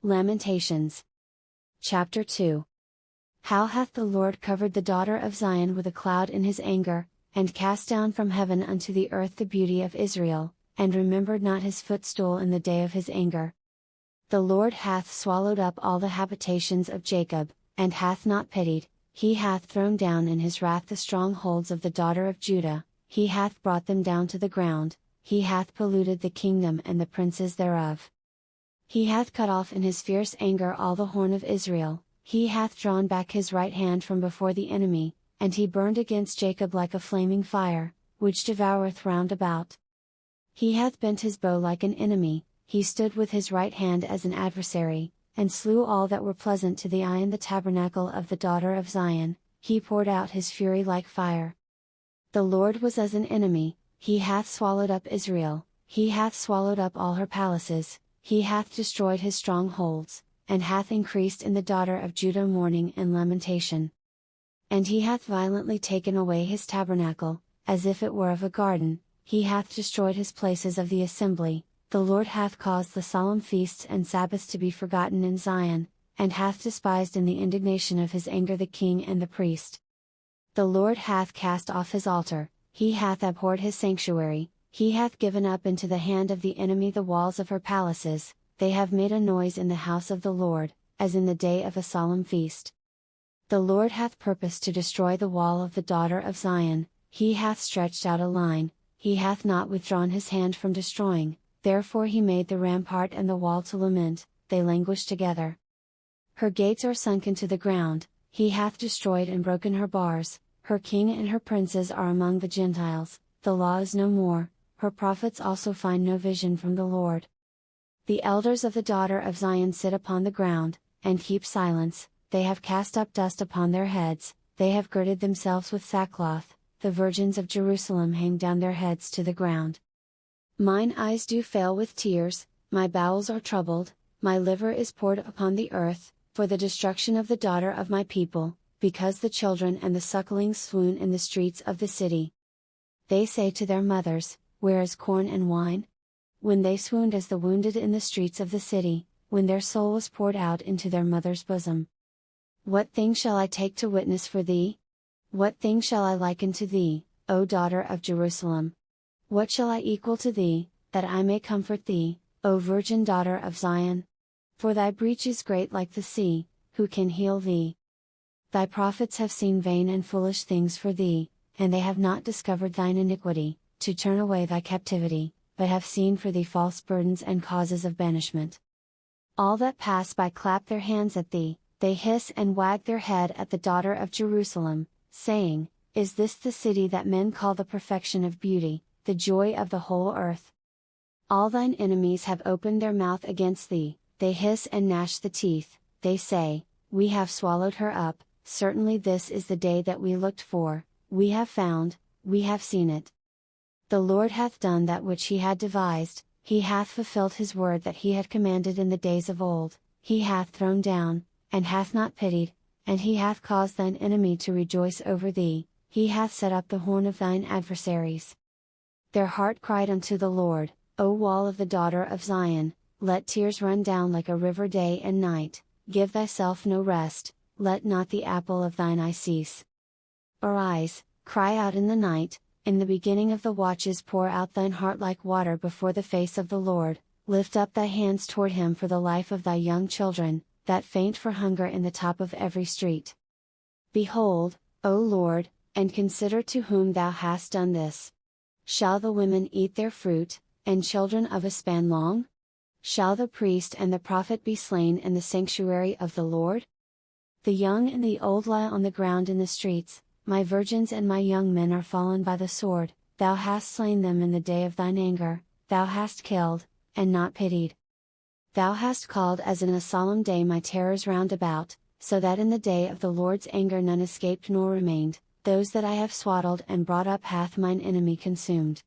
Lamentations. Chapter 2. How hath the Lord covered the daughter of Zion with a cloud in his anger, and cast down from heaven unto the earth the beauty of Israel, and remembered not his footstool in the day of his anger. The Lord hath swallowed up all the habitations of Jacob, and hath not pitied. He hath thrown down in his wrath the strongholds of the daughter of Judah, he hath brought them down to the ground, he hath polluted the kingdom and the princes thereof. He hath cut off in his fierce anger all the horn of Israel, he hath drawn back his right hand from before the enemy, and he burned against Jacob like a flaming fire, which devoureth round about. He hath bent his bow like an enemy, he stood with his right hand as an adversary, and slew all that were pleasant to the eye in the tabernacle of the daughter of Zion, he poured out his fury like fire. The Lord was as an enemy, he hath swallowed up Israel, he hath swallowed up all her palaces, he hath destroyed his strongholds, and hath increased in the daughter of Judah mourning and lamentation. And he hath violently taken away his tabernacle, as if it were of a garden, he hath destroyed his places of the assembly, the Lord hath caused the solemn feasts and Sabbaths to be forgotten in Zion, and hath despised in the indignation of his anger the king and the priest. The Lord hath cast off his altar, he hath abhorred his sanctuary, he hath given up into the hand of the enemy the walls of her palaces, they have made a noise in the house of the Lord, as in the day of a solemn feast. The Lord hath purposed to destroy the wall of the daughter of Zion, he hath stretched out a line, he hath not withdrawn his hand from destroying, therefore he made the rampart and the wall to lament, they languish together. Her gates are sunk into the ground, he hath destroyed and broken her bars, her king and her princes are among the Gentiles, the law is no more, her prophets also find no vision from the Lord. The elders of the daughter of Zion sit upon the ground, and keep silence, they have cast up dust upon their heads, they have girded themselves with sackcloth, the virgins of Jerusalem hang down their heads to the ground. Mine eyes do fail with tears, my bowels are troubled, my liver is poured upon the earth, for the destruction of the daughter of my people, because the children and the sucklings swoon in the streets of the city. They say to their mothers, where is corn and wine? When they swooned as the wounded in the streets of the city, when their soul was poured out into their mother's bosom. What thing shall I take to witness for thee? What thing shall I liken to thee, O daughter of Jerusalem? What shall I equal to thee, that I may comfort thee, O virgin daughter of Zion? For thy breach is great like the sea, who can heal thee? Thy prophets have seen vain and foolish things for thee, and they have not discovered thine iniquity, to turn away thy captivity, but have seen for thee false burdens and causes of banishment. All that pass by clap their hands at thee, they hiss and wag their head at the daughter of Jerusalem, saying, Is this the city that men call the perfection of beauty, the joy of the whole earth? All thine enemies have opened their mouth against thee, they hiss and gnash the teeth, they say, We have swallowed her up, certainly this is the day that we looked for, we have found, we have seen it. The Lord hath done that which he had devised, he hath fulfilled his word that he had commanded in the days of old, he hath thrown down, and hath not pitied, and he hath caused thine enemy to rejoice over thee, he hath set up the horn of thine adversaries. Their heart cried unto the Lord, O wall of the daughter of Zion, let tears run down like a river day and night, give thyself no rest, let not the apple of thine eye cease. Arise, cry out in the night, in the beginning of the watches pour out thine heart like water before the face of the Lord, lift up thy hands toward him for the life of thy young children, that faint for hunger in the top of every street. Behold, O Lord, and consider to whom thou hast done this. Shall the women eat their fruit, and children of a span long? Shall the priest and the prophet be slain in the sanctuary of the Lord? The young and the old lie on the ground in the streets, my virgins and my young men are fallen by the sword, thou hast slain them in the day of thine anger, thou hast killed, and not pitied. Thou hast called as in a solemn day my terrors round about, so that in the day of the Lord's anger none escaped nor remained, those that I have swaddled and brought up hath mine enemy consumed.